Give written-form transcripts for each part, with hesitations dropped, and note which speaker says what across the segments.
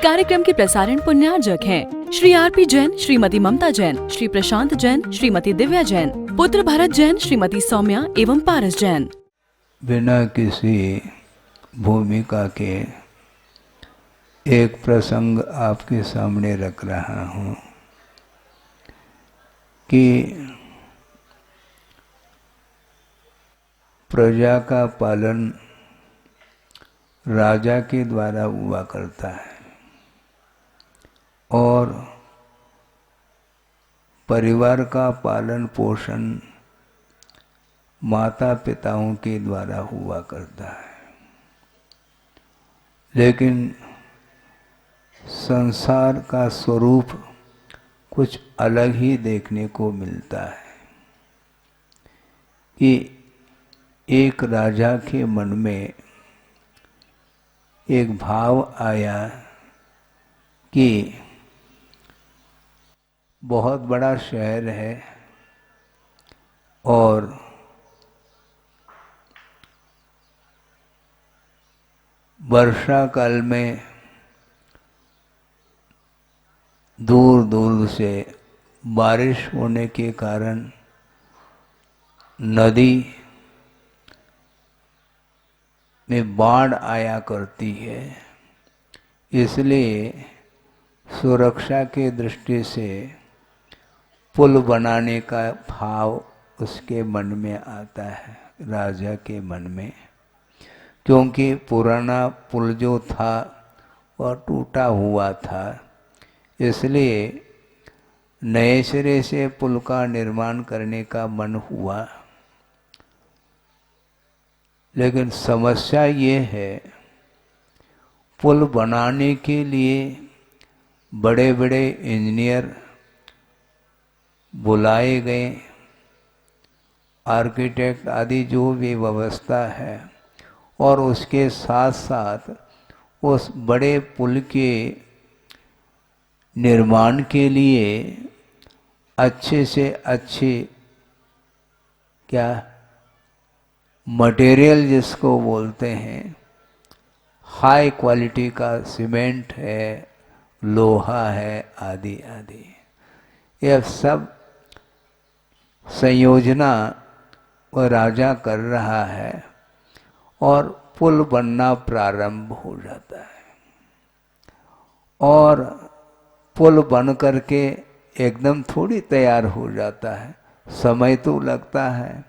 Speaker 1: कार्यक्रम के प्रसारण पुण्यार्जक हैं श्री आरपी जैन, श्रीमती ममता जैन, श्री प्रशांत जैन, श्रीमती दिव्या जैन, पुत्र भरत जैन, श्रीमती सौम्या एवं पारस जैन।
Speaker 2: बिना किसी भूमिका के एक प्रसंग आपके सामने रख रहा हूँ कि प्रजा का पालन राजा के द्वारा हुआ करता है और परिवार का पालन पोषण माता पिताओं के द्वारा हुआ करता है। लेकिन संसार का स्वरूप कुछ अलग ही देखने को मिलता है कि एक राजा के मन में एक भाव आया कि बहुत बड़ा शहर है और वर्षा काल में दूर दूर से बारिश होने के कारण नदी में बाढ़ आया करती है, इसलिए सुरक्षा के दृष्टि से पुल बनाने का भाव उसके मन में आता है, राजा के मन में। क्योंकि पुराना पुल जो था वह टूटा हुआ था, इसलिए नए सिरे से पुल का निर्माण करने का मन हुआ। लेकिन समस्या ये है, पुल बनाने के लिए बड़े बड़े इंजीनियर बुलाए गए, आर्किटेक्ट आदि जो भी व्यवस्था है, और उसके साथ साथ उस बड़े पुल के निर्माण के लिए अच्छे से अच्छे क्या मटेरियल जिसको बोलते हैं, हाई क्वालिटी का सीमेंट है, लोहा है, आदि आदि, यह सब संयोजना वह राजा कर रहा है और पुल बनना प्रारंभ हो जाता है। और पुल बन करके एकदम थोड़ी तैयार हो जाता है, समय तो लगता है,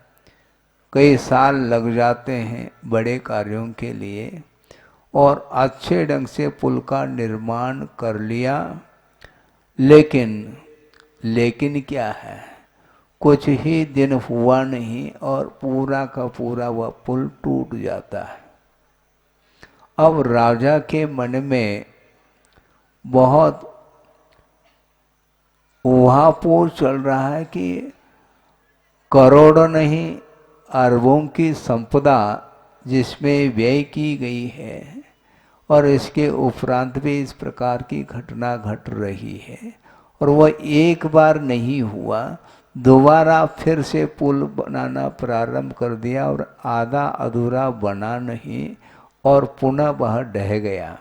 Speaker 2: कई साल लग जाते हैं बड़े कार्यों के लिए। और अच्छे ढंग से पुल का निर्माण कर लिया, लेकिन क्या है, कुछ ही दिन हुआ नहीं और पूरा का पूरा वह पुल टूट जाता है। अब राजा के मन में बहुत ऊहापोह चल रहा है कि करोड़ों नहीं अरबों की संपदा जिसमें व्यय की गई है और इसके उपरांत भी इस प्रकार की घटना घट रही है, और वह एक बार नहीं हुआ, दोबारा फिर से पुल बनाना प्रारंभ कर दिया और आधा अधूरा बना नहीं और पुनः वह ढह गया।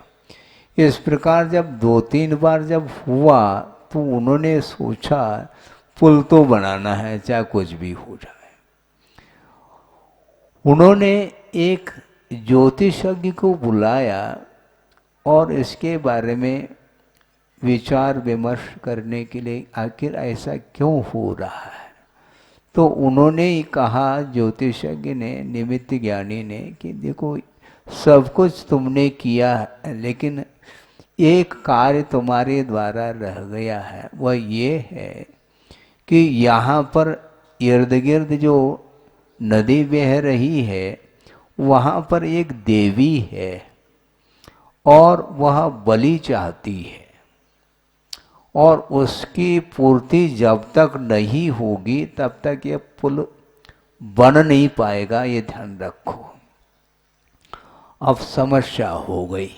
Speaker 2: इस प्रकार जब 2-3 बार जब हुआ तो उन्होंने सोचा पुल तो बनाना है, चाहे कुछ भी हो जाए। उन्होंने एक ज्योतिषज्ञ को बुलाया और इसके बारे में विचार विमर्श करने के लिए आखिर ऐसा क्यों हो रहा है। तो उन्होंने ही कहा, ज्योतिषज्ञ ने, निमित्त ज्ञानी ने, कि देखो सब कुछ तुमने किया है, लेकिन एक कार्य तुम्हारे द्वारा रह गया है। वह ये है कि यहाँ पर इर्द गिर्द जो नदी बह रही है वहाँ पर एक देवी है और वह बलि चाहती है, और उसकी पूर्ति जब तक नहीं होगी तब तक ये पुल बन नहीं पाएगा, ये ध्यान रखो। अब समस्या हो गई,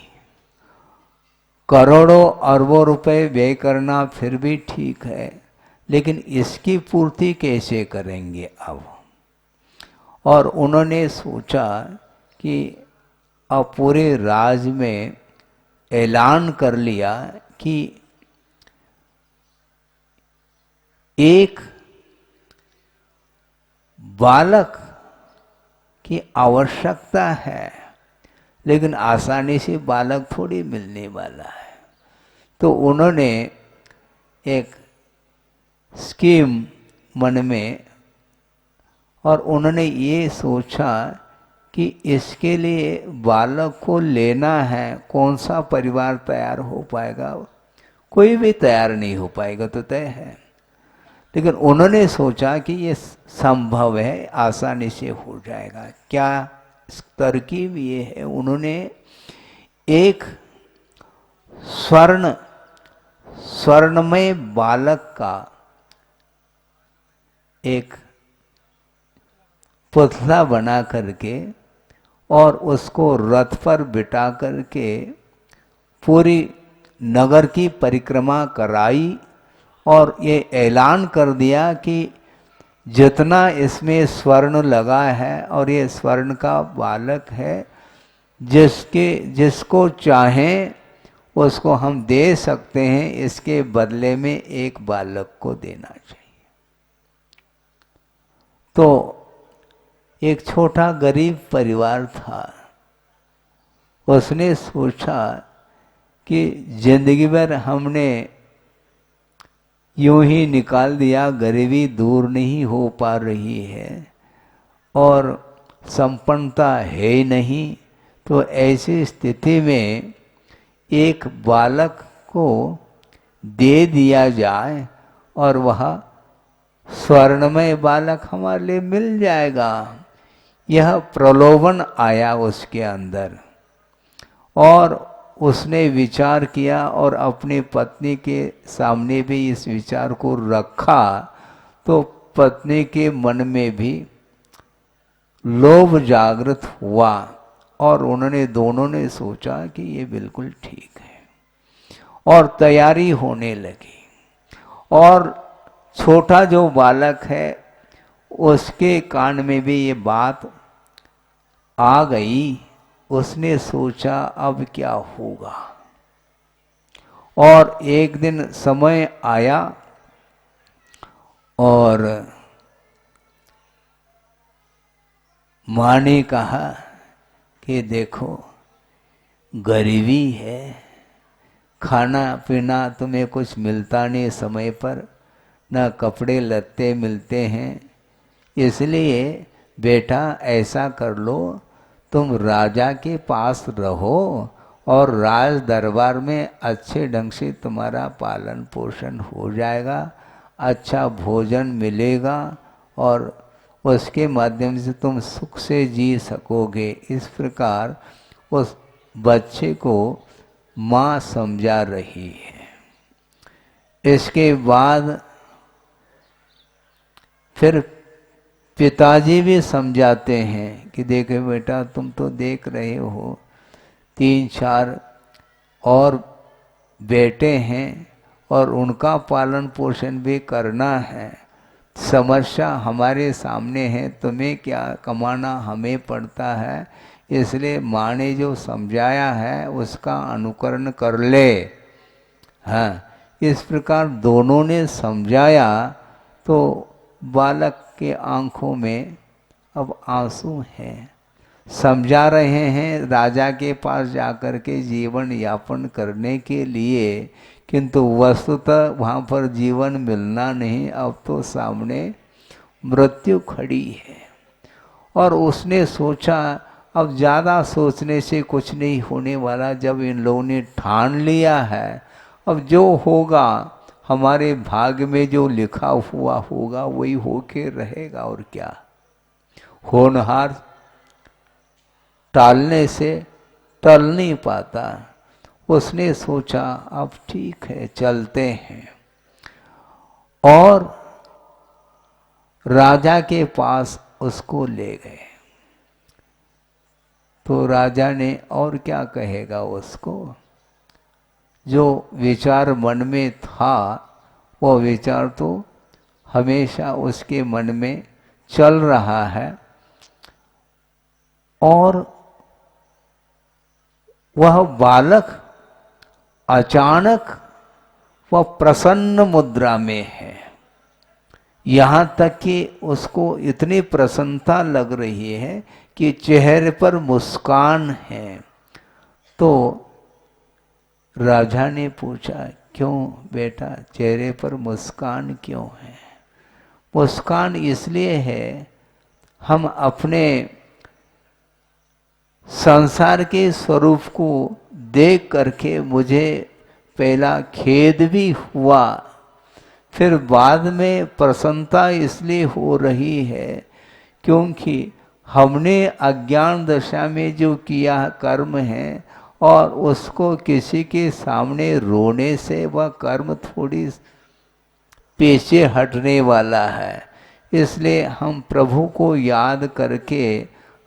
Speaker 2: करोड़ों अरबों रुपए व्यय करना फिर भी ठीक है, लेकिन इसकी पूर्ति कैसे करेंगे अब। और उन्होंने सोचा कि अब पूरे राज में ऐलान कर लिया कि एक बालक की आवश्यकता है, लेकिन आसानी से बालक थोड़ी मिलने वाला है। तो उन्होंने एक स्कीम मन में, और उन्होंने ये सोचा कि इसके लिए बालक को लेना है, कौन सा परिवार तैयार हो पाएगा? कोई भी तैयार नहीं हो पाएगा तो तय है। लेकिन उन्होंने सोचा कि ये संभव है, आसानी से हो जाएगा। क्या तरकीब ये है, उन्होंने एक स्वर्णमय बालक का एक पुतला बना करके और उसको रथ पर बिठा करके पूरी नगर की परिक्रमा कराई, और ये ऐलान कर दिया कि जितना इसमें स्वर्ण लगा है और ये स्वर्ण का बालक है, जिसको चाहें उसको हम दे सकते हैं, इसके बदले में एक बालक को देना चाहिए। तो एक छोटा गरीब परिवार था, उसने सोचा कि जिंदगी भर हमने यूं ही निकाल दिया, गरीबी दूर नहीं हो पा रही है और संपन्नता है ही नहीं, तो ऐसी स्थिति में एक बालक को दे दिया जाए और वह स्वर्णमय बालक हमारे लिए मिल जाएगा। यह प्रलोभन आया उसके अंदर, और उसने विचार किया और अपनी पत्नी के सामने भी इस विचार को रखा। तो पत्नी के मन में भी लोभ जागृत हुआ और उन्होंने दोनों ने सोचा कि ये बिल्कुल ठीक है, और तैयारी होने लगी। और छोटा जो बालक है उसके कान में भी ये बात आ गई। उसने सोचा अब क्या होगा, और एक दिन समय आया और माँ ने कहा कि देखो गरीबी है, खाना पीना तुम्हें कुछ मिलता नहीं समय पर, न कपड़े लत्ते मिलते हैं, इसलिए बेटा ऐसा कर लो, तुम राजा के पास रहो और राज दरबार में अच्छे ढंग से तुम्हारा पालन पोषण हो जाएगा, अच्छा भोजन मिलेगा और उसके माध्यम से तुम सुख से जी सकोगे। इस प्रकार उस बच्चे को माँ समझा रही है। इसके बाद फिर पिताजी भी समझाते हैं कि देखो बेटा, तुम तो देख रहे हो 3-4 और बेटे हैं और उनका पालन पोषण भी करना है, समस्या हमारे सामने है, तुम्हें क्या कमाना हमें पड़ता है, इसलिए माँ ने जो समझाया है उसका अनुकरण कर ले। हाँ, इस प्रकार दोनों ने समझाया तो बालक के आंखों में अब आंसू हैं। समझा रहे हैं राजा के पास जाकर के जीवन यापन करने के लिए, किंतु वस्तुतः वहाँ पर जीवन मिलना नहीं, अब तो सामने मृत्यु खड़ी है। और उसने सोचा अब ज़्यादा सोचने से कुछ नहीं होने वाला, जब इन लोगों ने ठान लिया है, अब जो होगा हमारे भाग्य में जो लिखा हुआ होगा वही होके रहेगा, और क्या। होनहार टालने से टल नहीं पाता। उसने सोचा अब ठीक है चलते हैं, और राजा के पास उसको ले गए। तो राजा ने और क्या कहेगा उसको, जो विचार मन में था वो विचार तो हमेशा उसके मन में चल रहा है, और वह बालक अचानक वह प्रसन्न मुद्रा में है। यहाँ तक कि उसको इतनी प्रसन्नता लग रही है कि चेहरे पर मुस्कान है। तो राजा ने पूछा, क्यों बेटा चेहरे पर मुस्कान क्यों है? मुस्कान इसलिए है, हम अपने संसार के स्वरूप को देख करके मुझे पहला खेद भी हुआ, फिर बाद में प्रसन्नता इसलिए हो रही है क्योंकि हमने अज्ञान दशा में जो किया कर्म है और उसको किसी के सामने रोने से वह कर्म थोड़ी पीछे हटने वाला है। इसलिए हम प्रभु को याद करके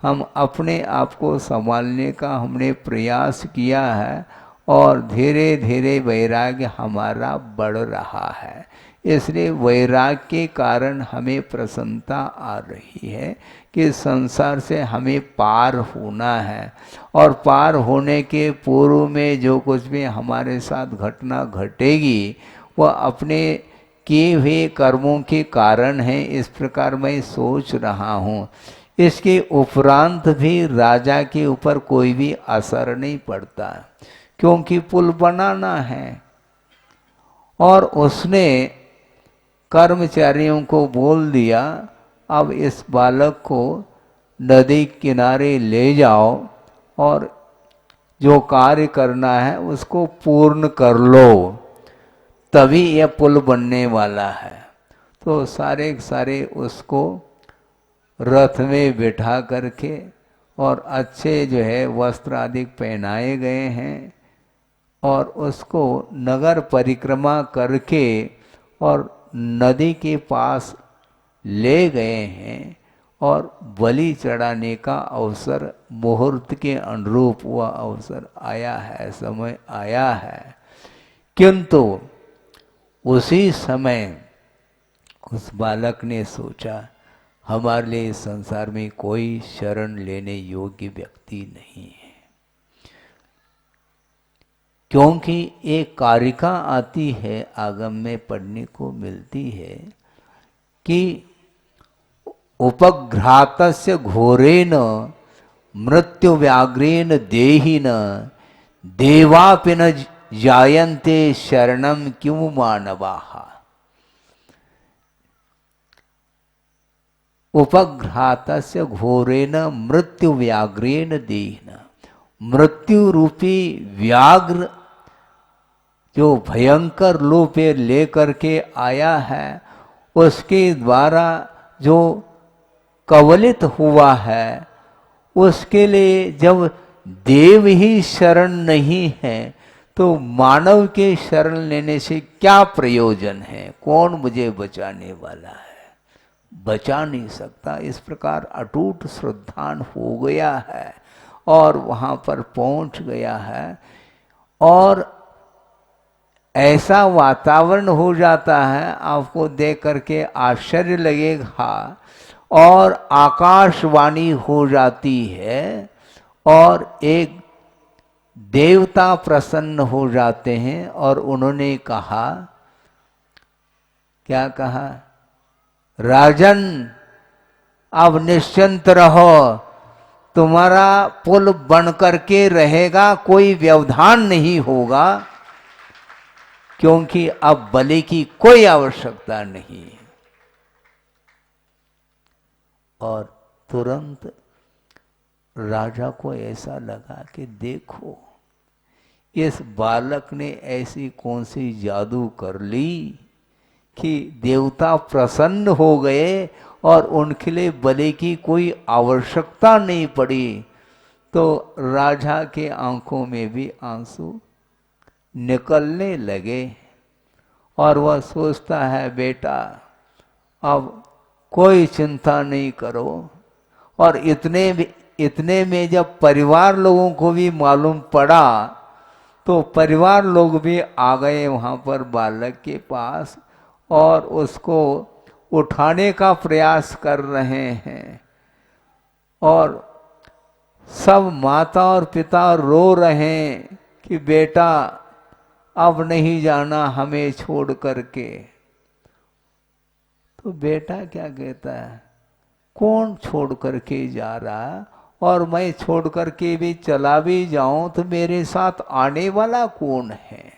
Speaker 2: हम अपने आप को संभालने का हमने प्रयास किया है और धीरे धीरे वैराग्य हमारा बढ़ रहा है। इसलिए वैराग्य के कारण हमें प्रसन्नता आ रही है कि संसार से हमें पार होना है और पार होने के पूर्व में जो कुछ भी हमारे साथ घटना घटेगी वह अपने किए हुए कर्मों के कारण है। इस प्रकार मैं सोच रहा हूँ। इसके उपरांत भी राजा के ऊपर कोई भी असर नहीं पड़ता क्योंकि पुल बनाना है और उसने कर्मचारियों को बोल दिया, अब इस बालक को नदी किनारे ले जाओ और जो कार्य करना है उसको पूर्ण कर लो, तभी यह पुल बनने वाला है। तो सारे सारे उसको रथ में बिठा करके और अच्छे जो है वस्त्र आदि पहनाए गए हैं और उसको नगर परिक्रमा करके और नदी के पास ले गए हैं और बलि चढ़ाने का अवसर मुहूर्त के अनुरूप वह अवसर आया है, समय आया है। किंतु उसी समय उस बालक ने सोचा, हमारे लिए इस संसार में कोई शरण लेने योग्य व्यक्ति नहीं है। क्योंकि एक कारिका आती है, आगम में पढ़ने को मिलती है कि उपघ्रातस्य घोरेण मृत्यु व्याघ्रेण देहिन देवापि न जायन्ते शरणम क्यों मानवाः। उपघ्रातस्य घोरेण मृत्यु व्याघ्रेण देहिन, मृत्यु रूपी व्याघ्र जो भयंकर रूप लेकर के आया है उसके द्वारा जो कवलित हुआ है, उसके लिए जब देव ही शरण नहीं है तो मानव के शरण लेने से क्या प्रयोजन है? कौन मुझे बचाने वाला है? बचा नहीं सकता। इस प्रकार अटूट श्रद्धान हो गया है और वहाँ पर पहुँच गया है और ऐसा वातावरण हो जाता है, आपको देख करके आश्चर्य लगेगा और आकाशवाणी हो जाती है और एक देवता प्रसन्न हो जाते हैं और उन्होंने कहा, क्या कहा? राजन अब निश्चिंत रहो, तुम्हारा पुल बन करके रहेगा, कोई व्यवधान नहीं होगा क्योंकि अब बलि की कोई आवश्यकता नहीं है। और तुरंत राजा को ऐसा लगा कि देखो इस बालक ने ऐसी कौन सी जादू कर ली कि देवता प्रसन्न हो गए और उनके लिए बलि की कोई आवश्यकता नहीं पड़ी। तो राजा के आंखों में भी आंसू निकलने लगे और वह सोचता है, बेटा अब कोई चिंता नहीं करो। और इतने में जब परिवार लोगों को भी मालूम पड़ा तो परिवार लोग भी आ गए वहाँ पर बालक के पास और उसको उठाने का प्रयास कर रहे हैं और सब माता और पिता रो रहे हैं कि बेटा अब नहीं जाना हमें छोड़ करके। तो बेटा क्या कहता है, कौन छोड़ करके जा रहा, और मैं छोड़ करके भी चला भी जाऊं तो मेरे साथ आने वाला कौन है।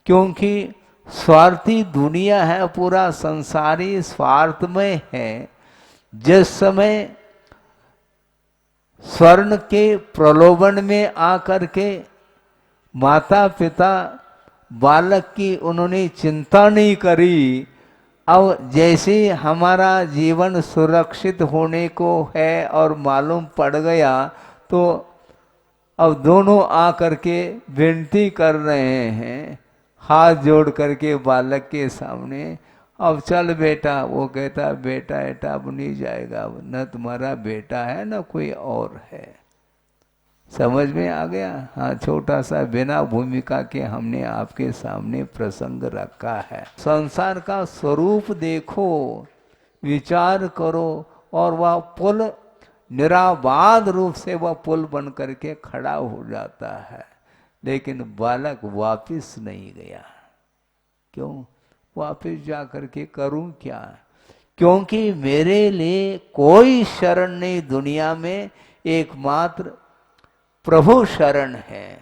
Speaker 2: क्योंकि स्वार्थी दुनिया है, पूरा संसारी स्वार्थमय है। जिस समय स्वर्ण के प्रलोभन में आकर के माता पिता बालक की उन्होंने चिंता नहीं करी, अब जैसे हमारा जीवन सुरक्षित होने को है और मालूम पड़ गया, तो अब दोनों आकर के विनती कर रहे हैं हाथ जोड़ करके बालक के सामने, अब चल बेटा। वो कहता बेटा बेटा अब नहीं जाएगा, न तुम्हारा बेटा है न कोई और है। समझ में आ गया। हाँ, छोटा सा बिना भूमिका के हमने आपके सामने प्रसंग रखा है। संसार का स्वरूप देखो, विचार करो, और वह पुल निराबाद रूप से वह पुल बन करके खड़ा हो जाता है। लेकिन बालक वापिस नहीं गया। क्यों? वापिस जा करके करूं क्या? क्योंकि मेरे लिए कोई शरण नहीं दुनिया में, एकमात्र प्रभु शरण है।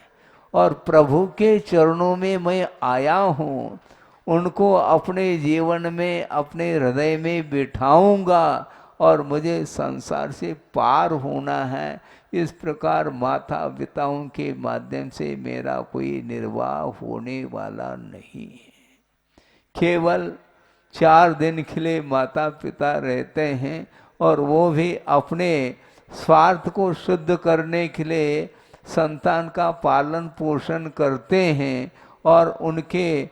Speaker 2: और प्रभु के चरणों में मैं आया हूँ, उनको अपने जीवन में अपने हृदय में बिठाऊंगा, और मुझे संसार से पार होना है। इस प्रकार माता पिताओं के माध्यम से मेरा कोई निर्वाह होने वाला नहीं है। केवल 4 दिन के लिए माता पिता रहते हैं, और वो भी अपने स्वार्थ को शुद्ध करने के लिए संतान का पालन पोषण करते हैं, और उनके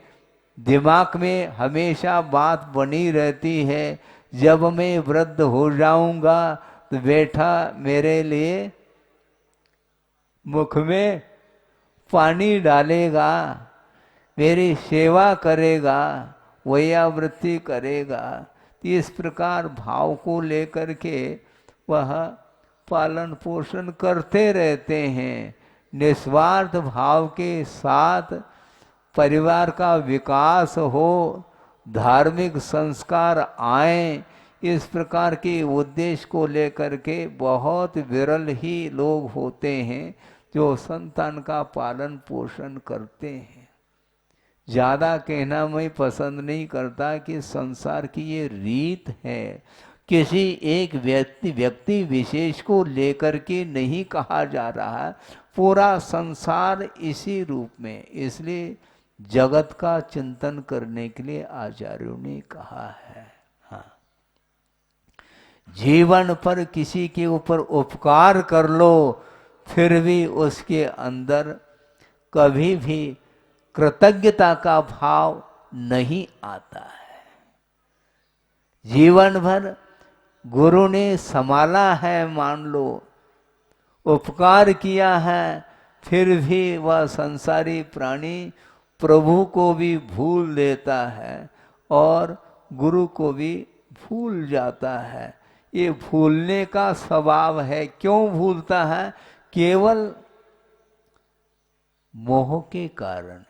Speaker 2: दिमाग में हमेशा बात बनी रहती है, जब मैं वृद्ध हो जाऊंगा तो बेटा मेरे लिए मुख में पानी डालेगा, मेरी सेवा करेगा, वैयावृत्ति करेगा। इस प्रकार भाव को लेकर के वह पालन पोषण करते रहते हैं। निस्वार्थ भाव के साथ परिवार का विकास हो, धार्मिक संस्कार आए, इस प्रकार के उद्देश्य को लेकर के बहुत विरल ही लोग होते हैं जो संतान का पालन पोषण करते हैं। ज़्यादा कहना मैं पसंद नहीं करता कि संसार की ये रीत है, किसी एक व्यक्ति विशेष को लेकर के नहीं कहा जा रहा, पूरा संसार इसी रूप में। इसलिए जगत का चिंतन करने के लिए आचार्यों ने कहा है। हाँ, जीवन पर किसी के ऊपर उपकार कर लो, फिर भी उसके अंदर कभी भी कृतज्ञता का भाव नहीं आता है। जीवन भर गुरु ने संभाला है, मान लो उपकार किया है, फिर भी वह संसारी प्राणी प्रभु को भी भूल देता है और गुरु को भी भूल जाता है। ये भूलने का स्वभाव है। क्यों भूलता है? केवल मोह के कारण।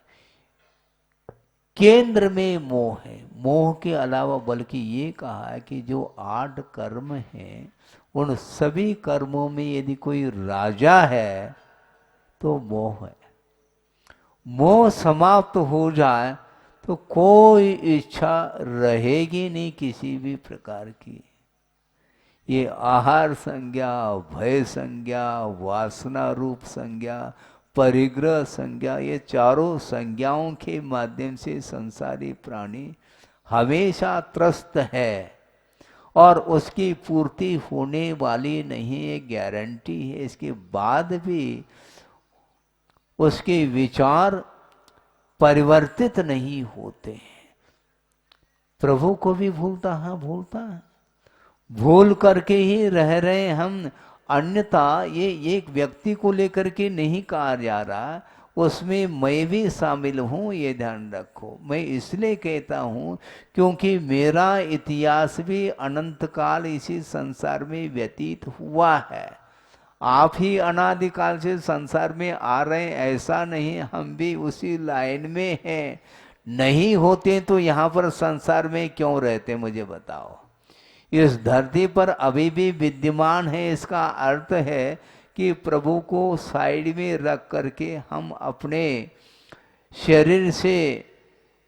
Speaker 2: केंद्र में मोह है। मोह के अलावा बल्कि ये कहा है कि जो 8 कर्म हैं, उन सभी कर्मों में यदि कोई राजा है तो मोह है। मोह समाप्त हो जाए तो कोई इच्छा रहेगी नहीं किसी भी प्रकार की। ये आहार संज्ञा, भय संज्ञा, वासना रूप संज्ञा, परिग्रह संज्ञा, ये चारों संज्ञाओं के माध्यम से संसारी प्राणी हमेशा त्रस्त है और उसकी पूर्ति होने वाली नहीं, ये गारंटी है। इसके बाद भी उसके विचार परिवर्तित नहीं होते हैं। प्रभु को भी भूलता है, भूलता है, भूल करके ही रह रहे हम। अन्यथा ये एक व्यक्ति को लेकर के नहीं कहा जा रहा, उसमें मैं भी शामिल हूँ, ये ध्यान रखो। मैं इसलिए कहता हूँ क्योंकि मेरा इतिहास भी अनंत काल इसी संसार में व्यतीत हुआ है। आप ही अनादिकाल से संसार में आ रहे हैं ऐसा नहीं, हम भी उसी लाइन में हैं। नहीं होते तो यहाँ पर संसार में क्यों रहते, मुझे बताओ। इस धरती पर अभी भी विद्यमान है, इसका अर्थ है कि प्रभु को साइड में रख करके हम अपने शरीर से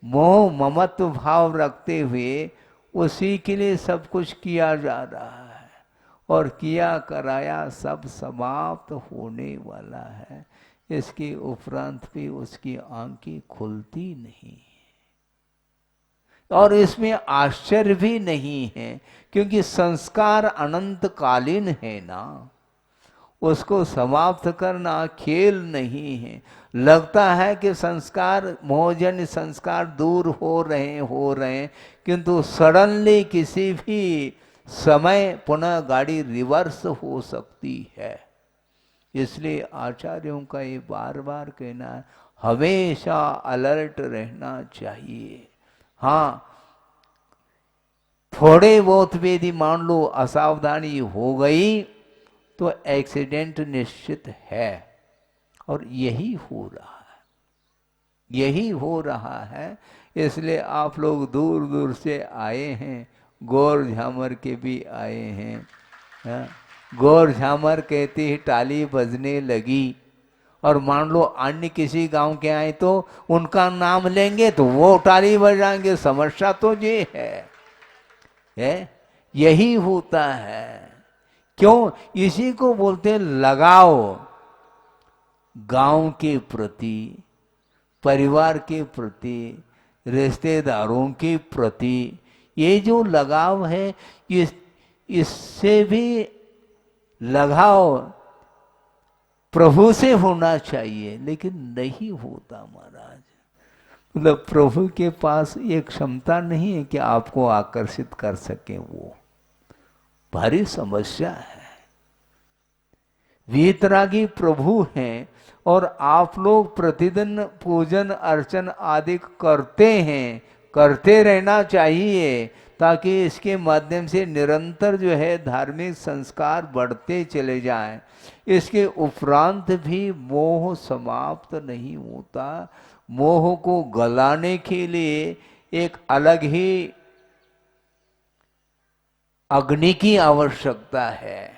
Speaker 2: मोह ममत्व भाव रखते हुए उसी के लिए सब कुछ किया जा रहा है, और किया कराया सब समाप्त होने वाला है। इसके उपरांत भी उसकी आंखें खुलती नहीं है, और इसमें आश्चर्य भी नहीं है, क्योंकि संस्कार अनंतकालीन है ना, उसको समाप्त करना खेल नहीं है। लगता है कि संस्कार मोहजन्य संस्कार दूर हो रहे हैं, किंतु सडनली किसी भी समय पुनः गाड़ी रिवर्स हो सकती है। इसलिए आचार्यों का ये बार बार कहना है, हमेशा अलर्ट रहना चाहिए। हाँ, थोड़े बहुत भी यदि मान लो असावधानी हो गई तो एक्सीडेंट निश्चित है, और यही हो रहा है, यही हो रहा है। इसलिए आप लोग दूर दूर से आए हैं, गौर झामर के भी आए हैं। गौर झामर कहते ही ताली बजने लगी, और मान लो अन्य किसी गांव के आए तो उनका नाम लेंगे तो वो ताली बजाएंगे। समस्या तो ये है, यही होता है। क्यों? इसी को बोलते हैं लगाव, गांव के प्रति, परिवार के प्रति, रिश्तेदारों के प्रति। ये जो लगाव है, इससे भी लगाव प्रभु से होना चाहिए, लेकिन नहीं होता महाराज। मतलब प्रभु के पास ये क्षमता नहीं है कि आपको आकर्षित कर सके, वो भारी समस्या है। वीतरागी प्रभु हैं, और आप लोग प्रतिदिन पूजन अर्चन आदि करते हैं, करते रहना चाहिए, ताकि इसके माध्यम से निरंतर जो है धार्मिक संस्कार बढ़ते चले जाएं। इसके उपरांत भी मोह समाप्त नहीं होता। मोह को गलाने के लिए एक अलग ही अग्नि की आवश्यकता है।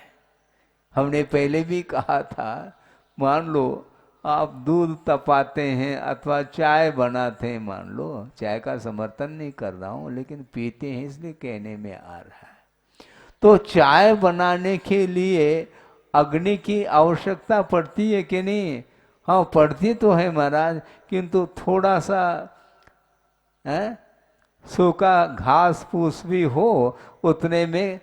Speaker 2: हमने पहले भी कहा था, मान लो आप दूध तपाते हैं अथवा चाय बनाते हैं, मान लो, चाय का समर्थन नहीं कर रहा हूं, लेकिन पीते हैं इसलिए कहने में आ रहा है। तो चाय बनाने के लिए अग्नि की आवश्यकता पड़ती है कि नहीं? हाँ, पड़ती तो है महाराज, किंतु थोड़ा सा सूखा घास फूस भी हो, उतने में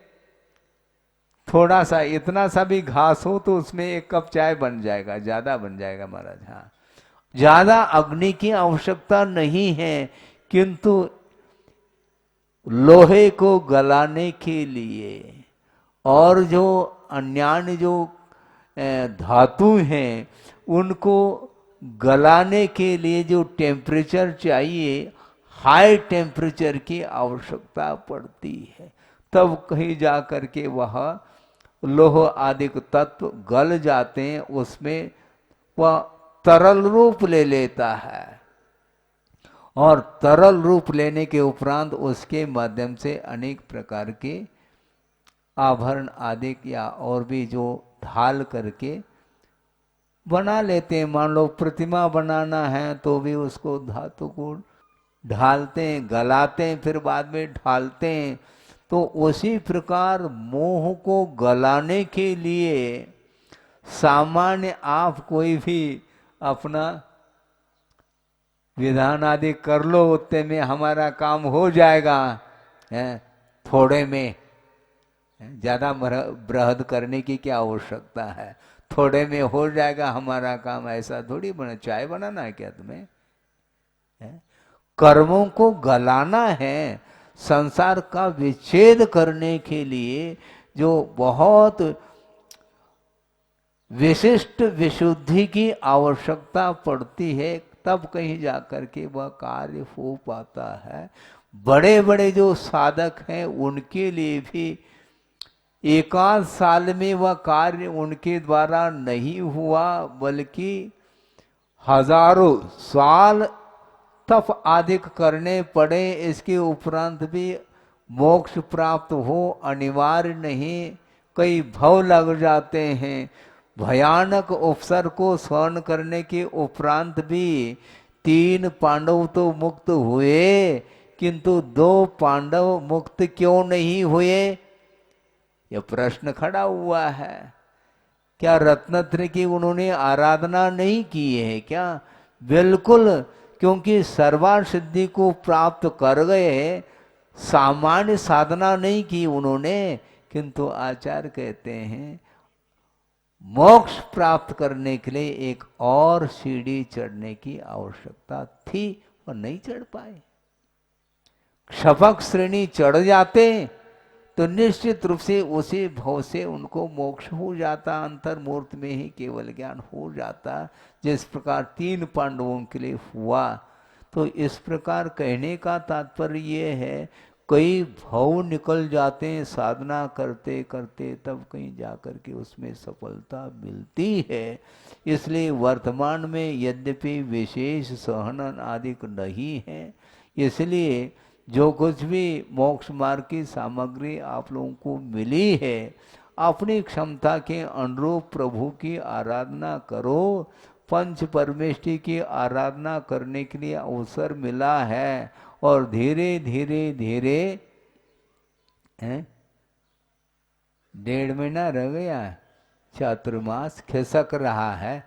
Speaker 2: थोड़ा सा, इतना सा भी घास हो तो उसमें एक कप चाय बन जाएगा, ज्यादा बन जाएगा महाराज। हाँ, ज्यादा अग्नि की आवश्यकता नहीं है, किंतु लोहे को गलाने के लिए और जो अन्य जो धातु हैं उनको गलाने के लिए जो टेम्परेचर चाहिए, हाई टेम्परेचर की आवश्यकता पड़ती है। तब कहीं जा कर के वह लोह आदि तत्व गल जाते हैं, उसमें वह तरल रूप ले लेता है, और तरल रूप लेने के उपरांत उसके माध्यम से अनेक प्रकार के आभरण आदि या और भी जो ढाल करके बना लेते हैं। मान लो प्रतिमा बनाना है तो भी उसको धातु को ढालते हैं, गलाते हैं, फिर बाद में ढालते हैं। तो उसी प्रकार मोह को गलाने के लिए सामान्य आप कोई भी अपना विधान आदि कर लो, उतने में हमारा काम हो जाएगा, थोड़े में ज्यादा बृहद करने की क्या आवश्यकता है, थोड़े में हो जाएगा हमारा काम। ऐसा थोड़ी बना, चाय बनाना है क्या तुम्हें? कर्मों को गलाना है, संसार का विच्छेद करने के लिए जो बहुत विशिष्ट विशुद्धि की आवश्यकता पड़ती है, तब कहीं जाकर के वह कार्य हो पाता है। बड़े बड़े जो साधक हैं उनके लिए भी एकाध साल में वह कार्य उनके द्वारा नहीं हुआ, बल्कि हजारों साल तप आदिक करने पड़े। इसके उपरांत भी मोक्ष प्राप्त हो अनिवार्य नहीं। कई भव लग जाते हैं। भयानक अवसर को सहन करने के उपरांत भी 3 पांडव तो मुक्त हुए, किंतु 2 पांडव मुक्त क्यों नहीं हुए, यह प्रश्न खड़ा हुआ है। क्या रत्नत्र की उन्होंने आराधना नहीं की है क्या? बिल्कुल, क्योंकि सर्वार्थ सिद्धि को प्राप्त कर गए, सामान्य साधना नहीं की उन्होंने। किंतु आचार्य कहते हैं मोक्ष प्राप्त करने के लिए एक और सीढ़ी चढ़ने की आवश्यकता थी और नहीं चढ़ पाए। क्षपक श्रेणी चढ़ जाते तो निश्चित रूप से उसी भव से उनको मोक्ष हो जाता, अंतर्मूर्त में ही केवल ज्ञान हो जाता, जिस प्रकार 3 पांडवों के लिए हुआ। तो इस प्रकार कहने का तात्पर्य ये है, कई भव निकल जाते हैं साधना करते करते, तब कहीं जाकर के उसमें सफलता मिलती है। इसलिए वर्तमान में यद्यपि विशेष सहनन आदि नहीं है, इसलिए जो कुछ भी मोक्ष मार्ग की सामग्री आप लोगों को मिली है, अपनी क्षमता के अनुरूप प्रभु की आराधना करो। पंच परमेष्टि की आराधना करने के लिए अवसर मिला है और धीरे धीरे धीरे 1.5 महीना रह गया, चातुर्मास खिसक रहा है।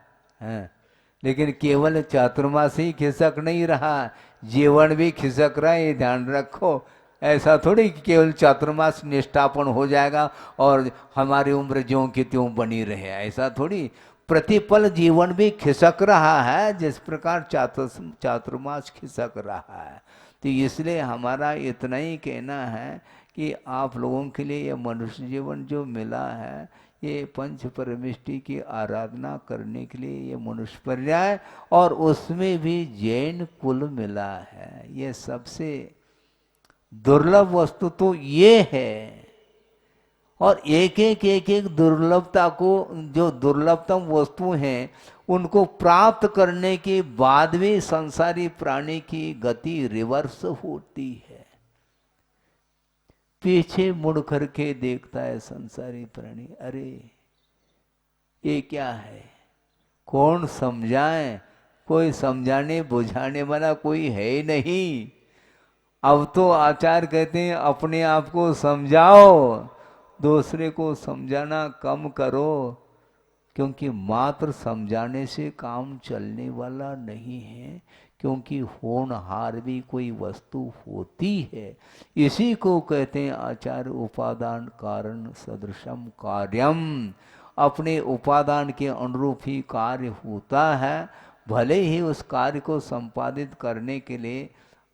Speaker 2: लेकिन केवल चातुर्मास ही खिसक नहीं रहा, जीवन भी खिसक रहा है, ये ध्यान रखो। ऐसा थोड़ी कि केवल चातुर्मास निष्ठापन हो जाएगा और हमारी उम्र ज्यों की त्यों बनी रहे, ऐसा थोड़ी। प्रतिपल जीवन भी खिसक रहा है, जिस प्रकार चातुर्मास खिसक रहा है। तो इसलिए हमारा इतना ही कहना है कि आप लोगों के लिए यह मनुष्य जीवन जो मिला है, ये पंच परमेष्टि की आराधना करने के लिए ये मनुष्य पर्याय, और उसमें भी जैन कुल मिला है। ये सबसे दुर्लभ वस्तु तो ये है। और एक एक दुर्लभता को, जो दुर्लभतम वस्तु हैं, उनको प्राप्त करने के बाद भी संसारी प्राणी की गति रिवर्स होती है। पीछे मुड़ करके देखता है संसारी प्राणी, अरे ये क्या है, कौन समझाए? कोई समझाने बुझाने वाला कोई है ही नहीं। अब तो आचार्य कहते हैं अपने आप को समझाओ, दूसरे को समझाना कम करो, क्योंकि मात्र समझाने से काम चलने वाला नहीं है। क्योंकि होनहार भी कोई वस्तु होती है। इसी को कहते हैं आचार्य उपादान कारण सदृशम कार्यम। अपने उपादान के अनुरूप ही कार्य होता है। भले ही उस कार्य को संपादित करने के लिए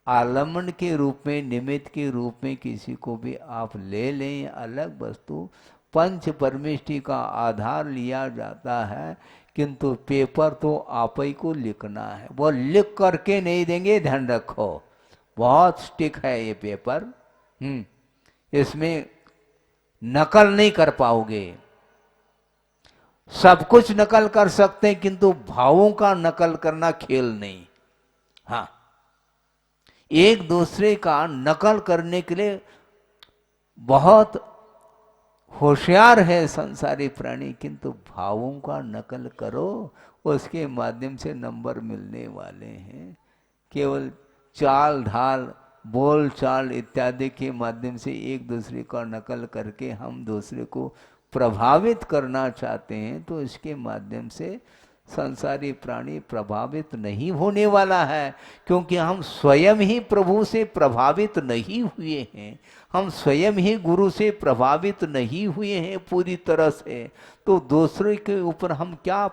Speaker 2: आलम्बन के रूप में, निमित्त के रूप में किसी को भी आप ले लें, अलग वस्तु, पंच परमेष्टि का आधार लिया जाता है। किंतु पेपर तो आप ही को लिखना है, वो लिख करके नहीं देंगे, ध्यान रखो। बहुत स्टिक है ये पेपर, इसमें नकल नहीं कर पाओगे। सब कुछ नकल कर सकते हैं, किंतु भावों का नकल करना खेल नहीं। हाँ, एक दूसरे का नकल करने के लिए बहुत होशियार है संसारी प्राणी, किंतु भावों का नकल करो, उसके माध्यम से नंबर मिलने वाले हैं। केवल चाल ढाल, बोल चाल इत्यादि के माध्यम से एक दूसरे का नकल करके हम दूसरे को प्रभावित करना चाहते हैं, तो इसके माध्यम से संसारी प्राणी प्रभावित नहीं होने वाला है। क्योंकि हम स्वयं ही प्रभु से प्रभावित नहीं हुए हैं, हम स्वयं ही गुरु से प्रभावित नहीं हुए हैं पूरी तरह से, तो दूसरे के ऊपर हम क्या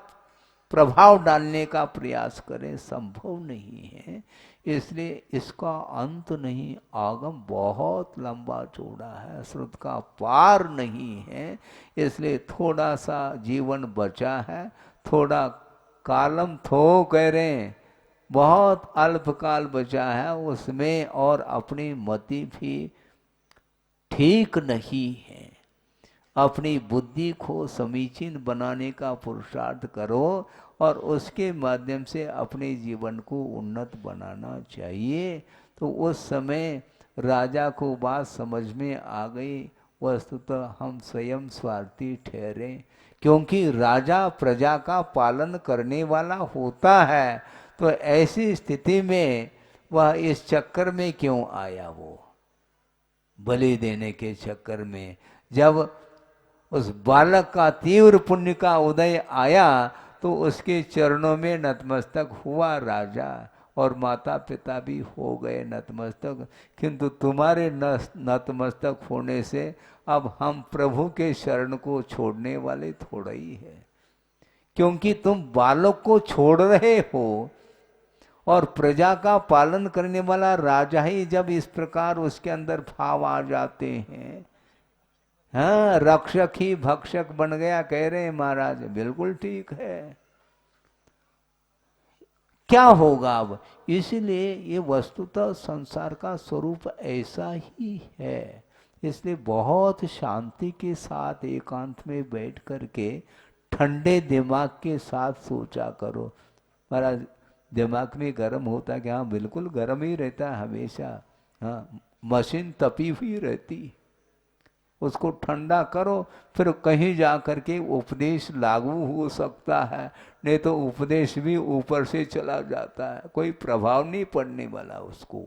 Speaker 2: प्रभाव डालने का प्रयास करें, संभव नहीं है। इसलिए इसका अंत नहीं, आगम बहुत लंबा चौड़ा है, श्रुत का पार नहीं है। इसलिए थोड़ा सा जीवन बचा है, थोड़ा कालम थो कह रहे हैं, बहुत अल्पकाल बचा है उसमें, और अपनी मति भी ठीक नहीं है। अपनी बुद्धि को समीचीन बनाने का पुरुषार्थ करो और उसके माध्यम से अपने जीवन को उन्नत बनाना चाहिए। तो उस समय राजा को बात समझ में आ गई, वस्तुतः हम स्वयं स्वार्थी ठहरे, क्योंकि राजा प्रजा का पालन करने वाला होता है। तो ऐसी स्थिति में वह इस चक्कर में क्यों आया, वो बलि देने के चक्कर में। जब उस बालक का तीव्र पुण्य का उदय आया तो उसके चरणों में नतमस्तक हुआ राजा, और माता पिता भी हो गए नतमस्तक। किंतु तुम्हारे नतमस्तक होने से अब हम प्रभु के शरण को छोड़ने वाले थोड़ा ही है, क्योंकि तुम बालक को छोड़ रहे हो। और प्रजा का पालन करने वाला राजा ही जब इस प्रकार उसके अंदर भाव आ जाते हैं, हाँ, रक्षक ही भक्षक बन गया कह रहे हैं महाराज, बिल्कुल ठीक है। क्या होगा अब? इसलिए ये वस्तुतः संसार का स्वरूप ऐसा ही है। इसलिए बहुत शांति के साथ एकांत में बैठ करके ठंडे दिमाग के साथ सोचा करो। महाराज दिमाग में गर्म होता है कि हाँ बिल्कुल गर्म ही रहता है हमेशा, हाँ, मशीन तपी हुई रहती, उसको ठंडा करो, फिर कहीं जा करके उपदेश लागू हो सकता है, नहीं तो उपदेश भी ऊपर से चला जाता है, कोई प्रभाव नहीं पड़ने वाला उसको।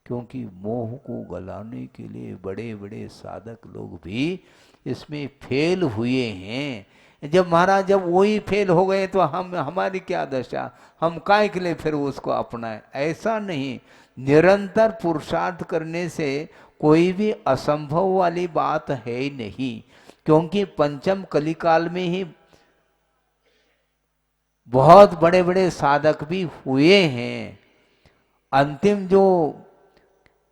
Speaker 2: क्योंकि मोह को गलाने के लिए बड़े बड़े साधक लोग भी इसमें फेल हुए हैं। जब महाराज जब वही फेल हो गए तो हमारी क्या दशा, हम काहे के लिए फिर उसको अपनाएं? ऐसा नहीं, निरंतर पुरुषार्थ करने से कोई भी असंभव वाली बात है ही नहीं। क्योंकि पंचम कलिकाल में ही बहुत बड़े बड़े साधक भी हुए हैं। अंतिम जो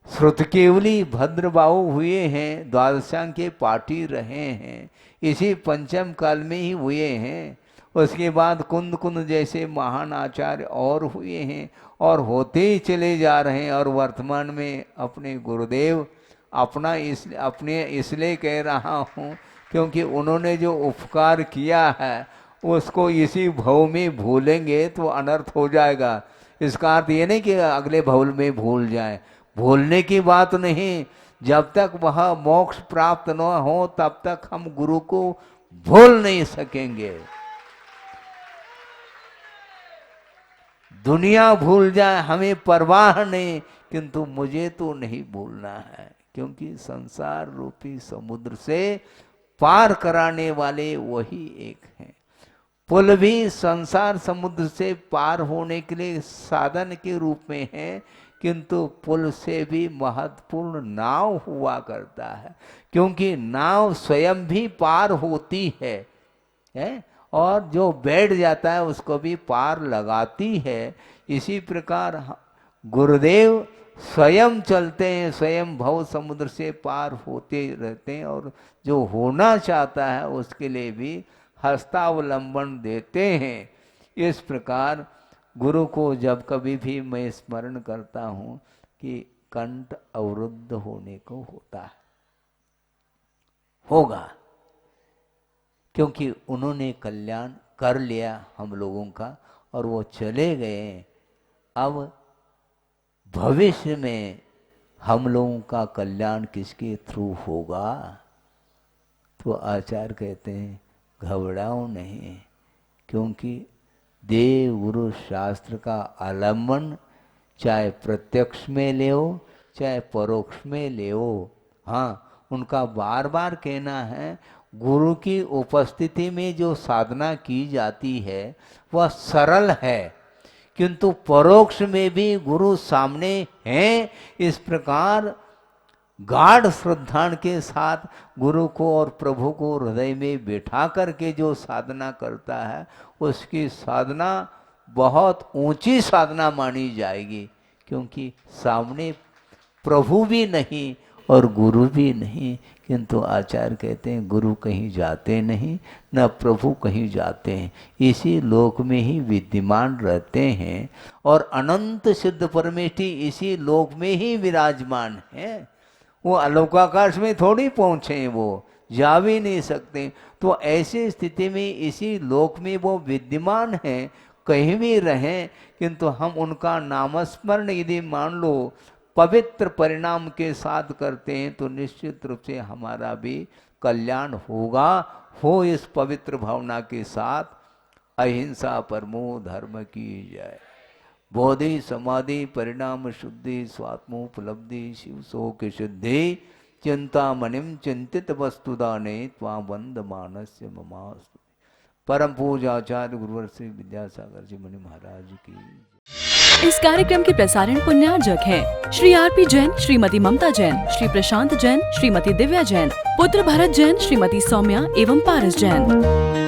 Speaker 2: श्रुतकेवली भद्रबाहु हुए हैं, द्वादशांग के पाठी रहे हैं, इसी पंचम काल में ही हुए हैं। उसके बाद कुंद कुंद जैसे महान आचार्य और हुए हैं और होते ही चले जा रहे हैं। और वर्तमान में अपने गुरुदेव अपने इसलिए कह रहा हूँ क्योंकि उन्होंने जो उपकार किया है उसको इसी भव में भूलेंगे तो अनर्थ हो जाएगा। इसका अर्थ ये नहीं कि अगले भव में भूल जाएं, भूलने की बात नहीं। जब तक वह मोक्ष प्राप्त न हो तब तक हम गुरु को भूल नहीं सकेंगे। दुनिया भूल जाए हमें परवाह नहीं, किंतु मुझे तो नहीं भूलना है, क्योंकि संसार रूपी समुद्र से पार कराने वाले वही एक हैं। पुल भी संसार समुद्र से पार होने के लिए साधन के रूप में है, किंतु पुल से भी महत्वपूर्ण नाव हुआ करता है, क्योंकि नाव स्वयं भी पार होती है और जो बैठ जाता है उसको भी पार लगाती है। इसी प्रकार गुरुदेव स्वयं चलते हैं, स्वयं भव समुद्र से पार होते रहते हैं, और जो होना चाहता है उसके लिए भी हस्तावलंबन देते हैं। इस प्रकार गुरु को जब कभी भी मैं स्मरण करता हूँ कि कंठ अवरुद्ध होने को होगा, क्योंकि उन्होंने कल्याण कर लिया हम लोगों का और वो चले गए। अब भविष्य में हम लोगों का कल्याण किसके थ्रू होगा? तो आचार्य कहते हैं घबराओ नहीं, क्योंकि देव गुरु शास्त्र का आलम्बन चाहे प्रत्यक्ष में ले हो चाहे परोक्ष में ले हो, हाँ, उनका बार बार कहना है गुरु की उपस्थिति में जो साधना की जाती है वह सरल है, किंतु परोक्ष में भी गुरु सामने हैं। इस प्रकार गाढ़ श्रद्धा के साथ गुरु को और प्रभु को हृदय में बैठा करके जो साधना करता है उसकी साधना बहुत ऊंची साधना मानी जाएगी, क्योंकि सामने प्रभु भी नहीं और गुरु भी नहीं। किंतु आचार्य कहते हैं गुरु कहीं जाते नहीं, न प्रभु कहीं जाते हैं, इसी लोक में ही विद्यमान रहते हैं और अनंत सिद्ध परमेष्ठी इसी लोक में ही विराजमान है। वो अलौकाकाश में थोड़ी पहुँचे, वो जा भी नहीं सकते। तो ऐसी स्थिति में इसी लोक में वो विद्यमान हैं, कहीं भी रहें, किंतु हम उनका नामस्मरण यदि मान लो पवित्र परिणाम के साथ करते हैं तो निश्चित रूप से हमारा भी कल्याण होगा। हो इस पवित्र भावना के साथ। अहिंसा परमो धर्म की जय। बोधि समाधि परिणाम शुद्धि स्वात्मोपलब्धि शिव शोक शुद्धि चिंतामणिम चिंतित वस्तुदाने त्वा वंद मानस्य ममास्तु। परम पूजाचार्य गुरुवर श्री विद्यासागर जी मुनि महाराज की।
Speaker 1: इस कार्यक्रम के प्रसारण पुण्यार्जक हैं श्री आरपी जैन, श्रीमती ममता जैन, श्री प्रशांत जैन, श्रीमती दिव्या जैन, पुत्र भरत जैन, श्रीमती सौम्या एवं पारस जैन।